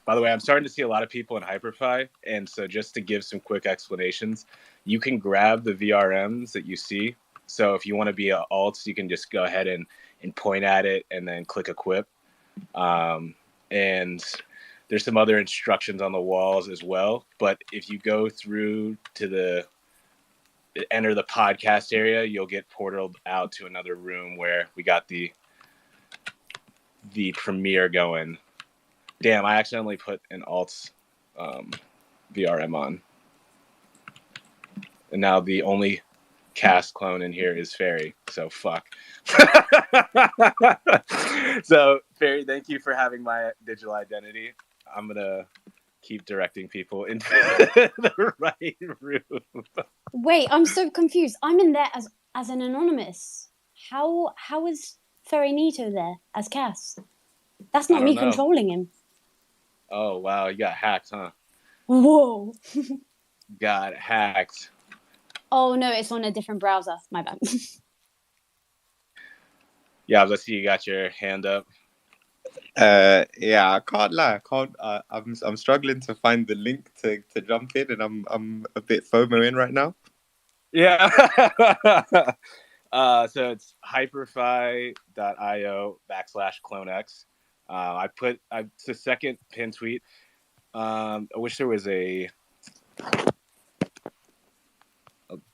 By the way, I'm starting to see a lot of people in Hyperfy, and so just to give some quick explanations, you can grab the VRMs that you see So if you want to be an alt, you can just go ahead and point at it and then click equip. And there's some other instructions on the walls as well. But if you go through to enter the podcast area, you'll get portaled out to another room where we got the premiere going. Damn, I accidentally put an alt VRM on. And now the only cast clone in here is Fairy. So fuck. So Fairy, thank you for having my digital identity. I'm gonna keep directing people into the right room. Wait, I'm so confused. I'm in there as an anonymous. How is Fairy Nito there as Cass? That's not me controlling him. Oh wow, you got hacked, huh? Whoa. Got hacked. Oh no, it's on a different browser. My bad. Yeah, let's see. You got your hand up. Yeah, I can't lie. I'm struggling to find the link to jump in, and I'm a bit FOMO in right now. Yeah. So it's hyperfi.io/CloneX. It's the second pin tweet. I wish there was a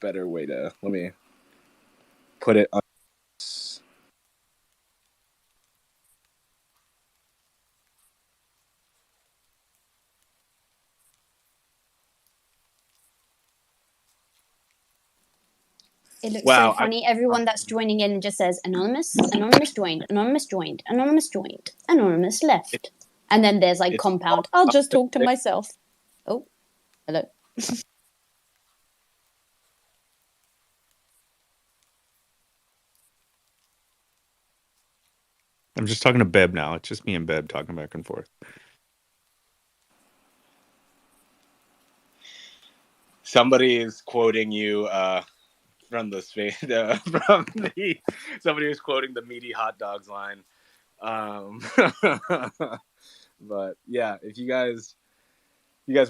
better way to, let me put it on. It looks so funny. Everyone that's joining in just says anonymous, anonymous joined, anonymous joined, anonymous joined, anonymous left. And then there's like compound. I'll just talk to myself. Oh, hello. I'm just talking to Beb now. It's just me and Beb talking back and forth. Somebody is quoting you from the space. Somebody was quoting the meaty hot dogs line. But yeah, if you guys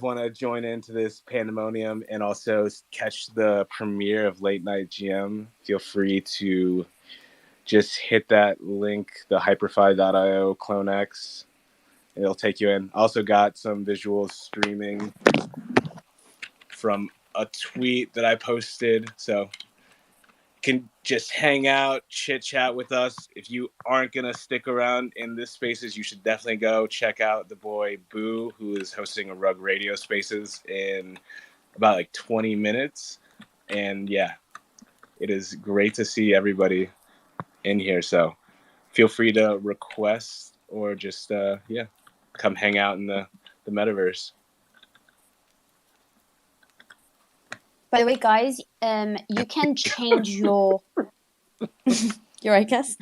want to join into this pandemonium and also catch the premiere of Late Night GM, feel free to just hit that link, the hyperfi.io CloneX. It'll take you in. Also got some visuals streaming from a tweet that I posted. So you can just hang out, chit chat with us. If you aren't going to stick around in this spaces, you should definitely go check out the boy Boo, who is hosting a Rug Radio Spaces in about like 20 minutes. And yeah, it is great to see everybody in here. So feel free to request or just, come hang out in the metaverse. By the way, guys, you can change your... You're right, Cass?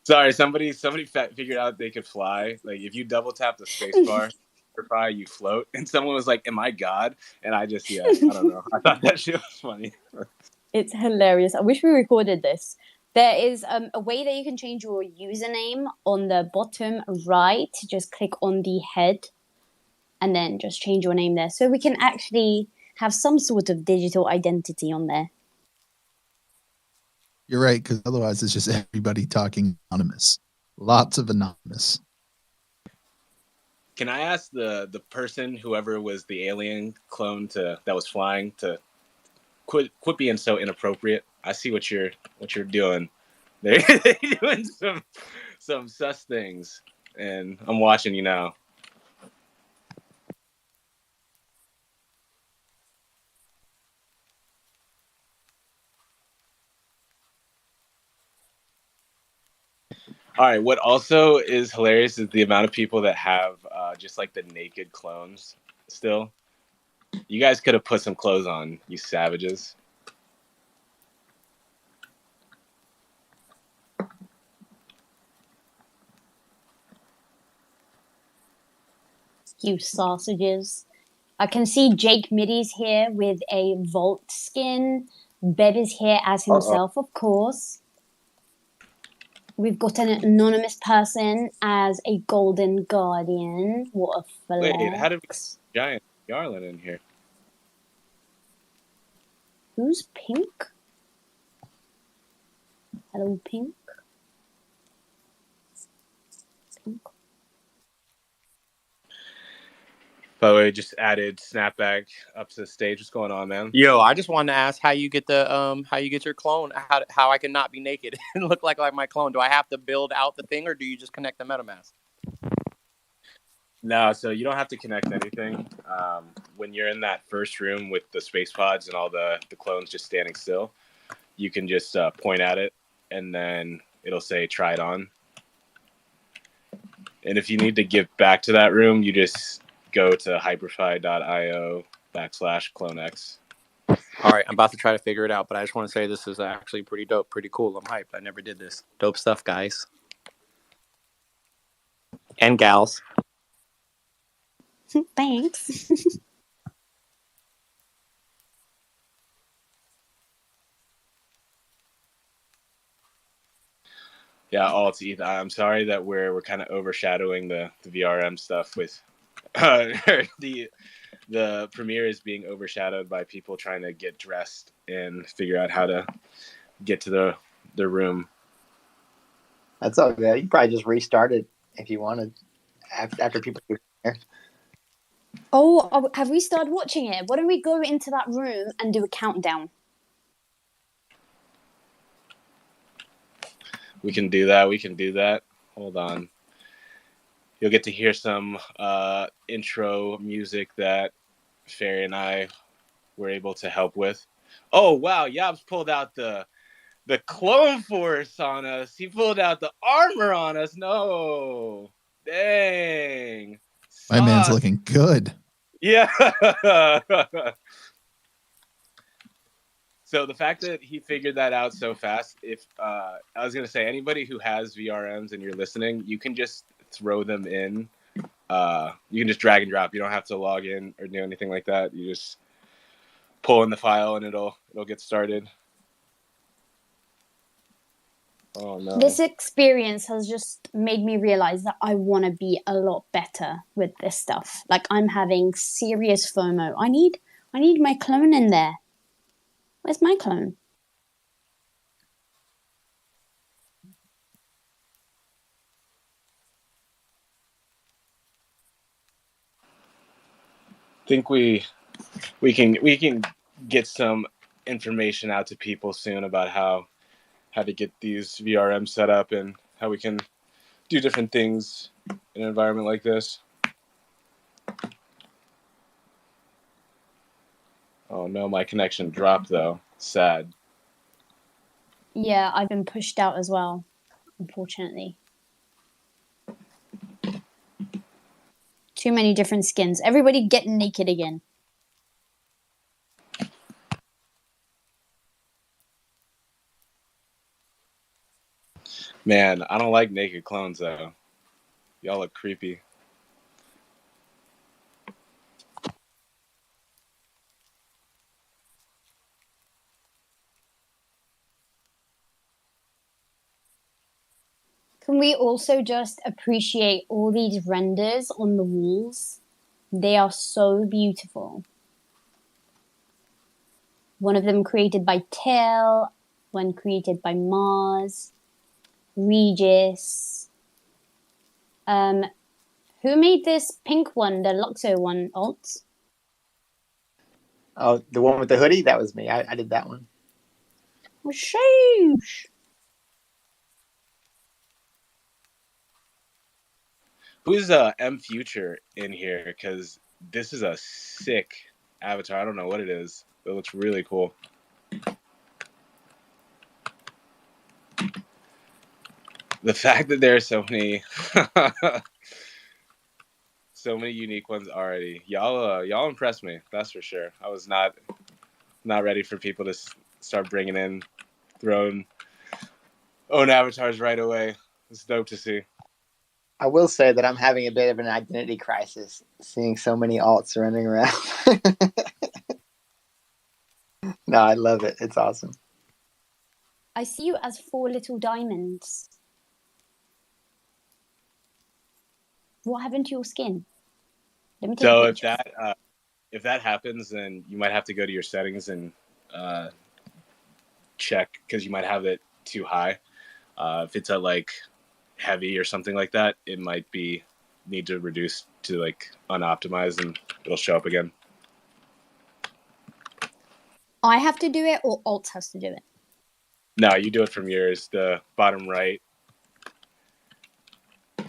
Sorry, somebody figured out they could fly. Like, if you double tap the space bar, you float. And someone was like, am I God? And I just, I don't know. I thought that shit was funny. It's hilarious. I wish we recorded this. There is a way that you can change your username on the bottom right. Just click on the head and then just change your name there. So we can actually have some sort of digital identity on there. You're right, because otherwise it's just everybody talking anonymous. Lots of anonymous. Can I ask the person, whoever was the alien clone that was flying, to quit being so inappropriate? I see what you're doing. They're doing some sus things, and I'm watching you now. All right. What also is hilarious is the amount of people that have just like the naked clones still. You guys could have put some clothes on, you savages. You sausages. I can see Jake Middy's here with a Vault skin. Beb is here as himself, of course. We've got an anonymous person as a Golden Guardian. What a flex. Wait, how did we get Giant Garland in here? Who's pink? Hello, Pink. Pink. By the way, just added Snapback up to the stage. What's going on, man? Yo, I just wanted to ask how you get your clone, how I can not be naked and look like my clone. Do I have to build out the thing, or do you just connect the MetaMask? No, so you don't have to connect anything. When you're in that first room with the space pods and all the clones just standing still, you can just point at it, and then it'll say try it on. And if you need to get back to that room, you just go to hyperfy.io/CloneX. All right, I'm about to try to figure it out, but I just want to say this is actually pretty dope, pretty cool. I'm hyped. I never did this. Dope stuff, guys. And gals. Thanks. Yeah, Ethan, I'm sorry that we're kind of overshadowing the VRM stuff with the premiere is being overshadowed by people trying to get dressed and figure out how to get to the room. That's all good. You probably just restart it if you wanted after people get there. Oh, have we started watching it? Why don't we go into that room and do a countdown? We can do that. Hold on. You'll get to hear some intro music that Ferry and I were able to help with. Oh, wow. Yabs pulled out the clone force on us. He pulled out the armor on us. No. Dang. My man's looking good. Yeah. So the fact that he figured that out so fast, if I was going to say anybody who has VRMs and you're listening, you can just throw them in. You can just drag and drop. You don't have to log in or do anything like that. You just pull in the file and it'll get started. Oh no. This experience has just made me realize that I want to be a lot better with this stuff. Like, I'm having serious FOMO. I need my clone in there. Where's my clone? I think we can get some information out to people soon about how to get these VRM set up and how we can do different things in an environment like this. Oh no, my connection dropped though. Sad. Yeah, I've been pushed out as well, unfortunately. Too many different skins. Everybody get naked again. Man, I don't like naked clones though. Y'all look creepy. Can we also just appreciate all these renders on the walls? They are so beautiful. One of them created by Tail, one created by Mars, Regis. Who made this pink one, the Luxo one, Alt? Oh, the one with the hoodie? That was me. I did that one. Oh, sheesh. Who's M Future in here? Because this is a sick avatar. I don't know what it is. It looks really cool. The fact that there are so many so many unique ones already. Y'all impressed me. That's for sure. I was not ready for people to start bringing in their own avatars right away. It's dope to see. I will say that I'm having a bit of an identity crisis seeing so many alts running around. No, I love it. It's awesome. I see you as 4 little diamonds. What happened to your skin? Let me take So a picture. if that happens, then you might have to go to your settings and check, because you might have it too high. If it's at like heavy or something like that, it might be need to reduce to like unoptimized, and it'll show up again. I have to do it, or Alt has to do it? No, you do it from yours. The bottom right,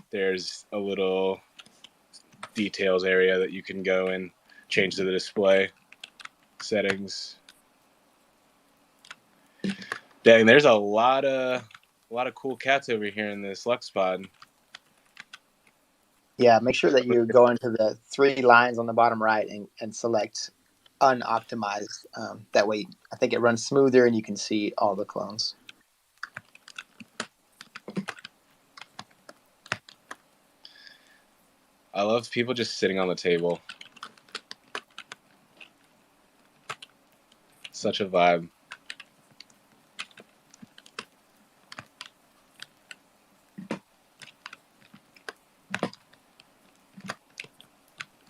there's a little details area that you can go and change to the display settings. Dang, there's a lot of cool cats over here in this Lux pod. Yeah, make sure that you go into the 3 lines on the bottom right and select unoptimized. That way, I think it runs smoother and you can see all the clones. I love people just sitting on the table. Such a vibe.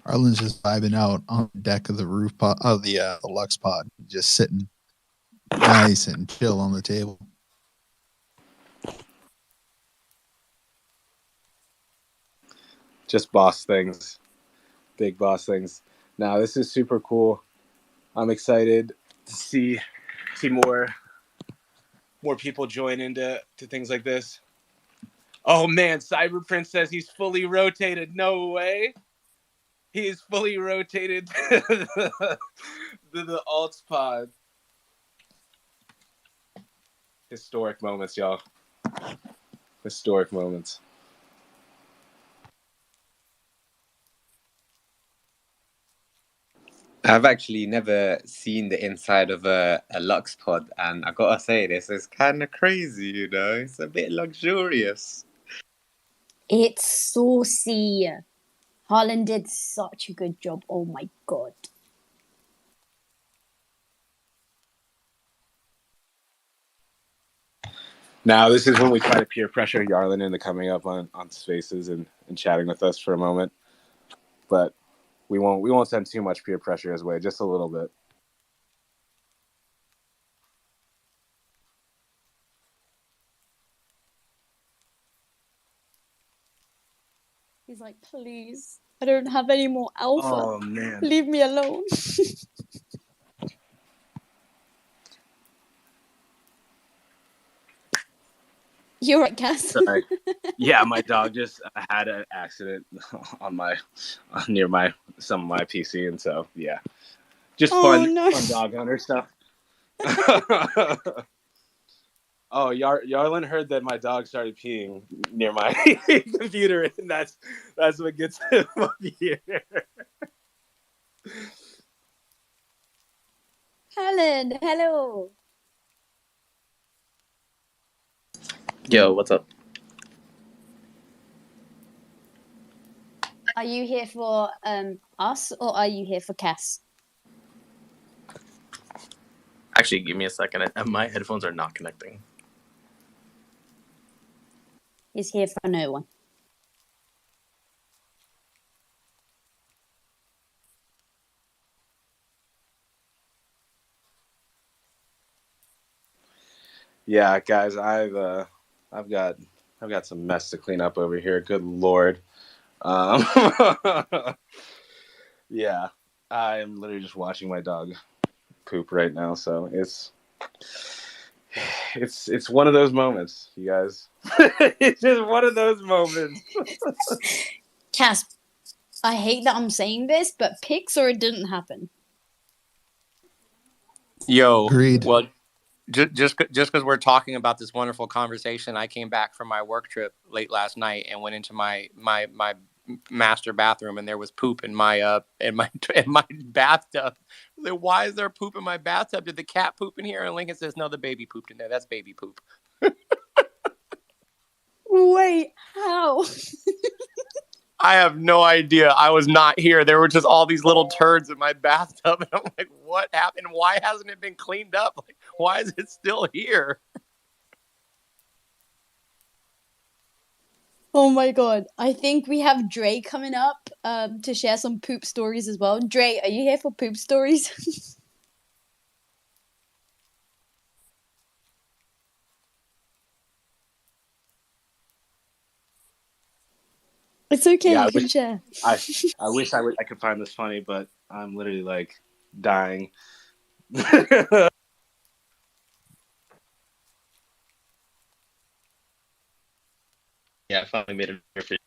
Arlen's just vibing out on the deck of the roof pod of the Lux pod, just sitting nice and chill on the table. Just boss things, big boss things. Now this is super cool. I'm excited to see more people join into things like this. Oh man, Cyberprince says he's fully rotated. No way. He is fully rotated to the alts pod. Historic moments, y'all. Historic moments. I've actually never seen the inside of a Lux pod, and I gotta say, this is kind of crazy, you know? It's a bit luxurious. It's saucy. Harlan did such a good job. Oh my god. Now, this is when we try to peer pressure Yarlin into coming up on Spaces and chatting with us for a moment. But we won't send too much peer pressure his way, just a little bit. He's like, please, I don't have any more alpha. Oh, man. Leave me alone. You're right, Cass. Sorry. Yeah, my dog just had an accident near some of my PC, and so yeah, just fun dog hunter stuff. Oh, Yarlin heard that my dog started peeing near my computer, and that's what gets him up here. Helen, hello. Yo, what's up? Are you here for us, or are you here for Cass? Actually, give me a second. My headphones are not connecting. He's here for no one. Yeah, guys, I've got some mess to clean up over here. Good Lord. Yeah, I am literally just watching my dog poop right now, so it's one of those moments, you guys. It's just one of those moments. Cass, I hate that I'm saying this, but pics or it didn't happen. Yo, Agreed. Well, just because we're talking about this wonderful conversation, I came back from my work trip late last night and went into my master bathroom, and there was poop in my bathtub. Like, why is there poop in my bathtub? Did the cat poop in here? And Lincoln says, no, the baby pooped in there. That's baby poop. Wait, how? I have no idea. I was not here. There were just all these little turds in my bathtub, and I'm like, what happened? Why hasn't it been cleaned up? Like, why is it still here? Oh my god. I think we have Dre coming up to share some poop stories as well. Dre, are you here for poop stories? It's okay. Yeah, You can share. I wish I could find this funny, but I'm literally like dying. Yeah, I finally made it for chat.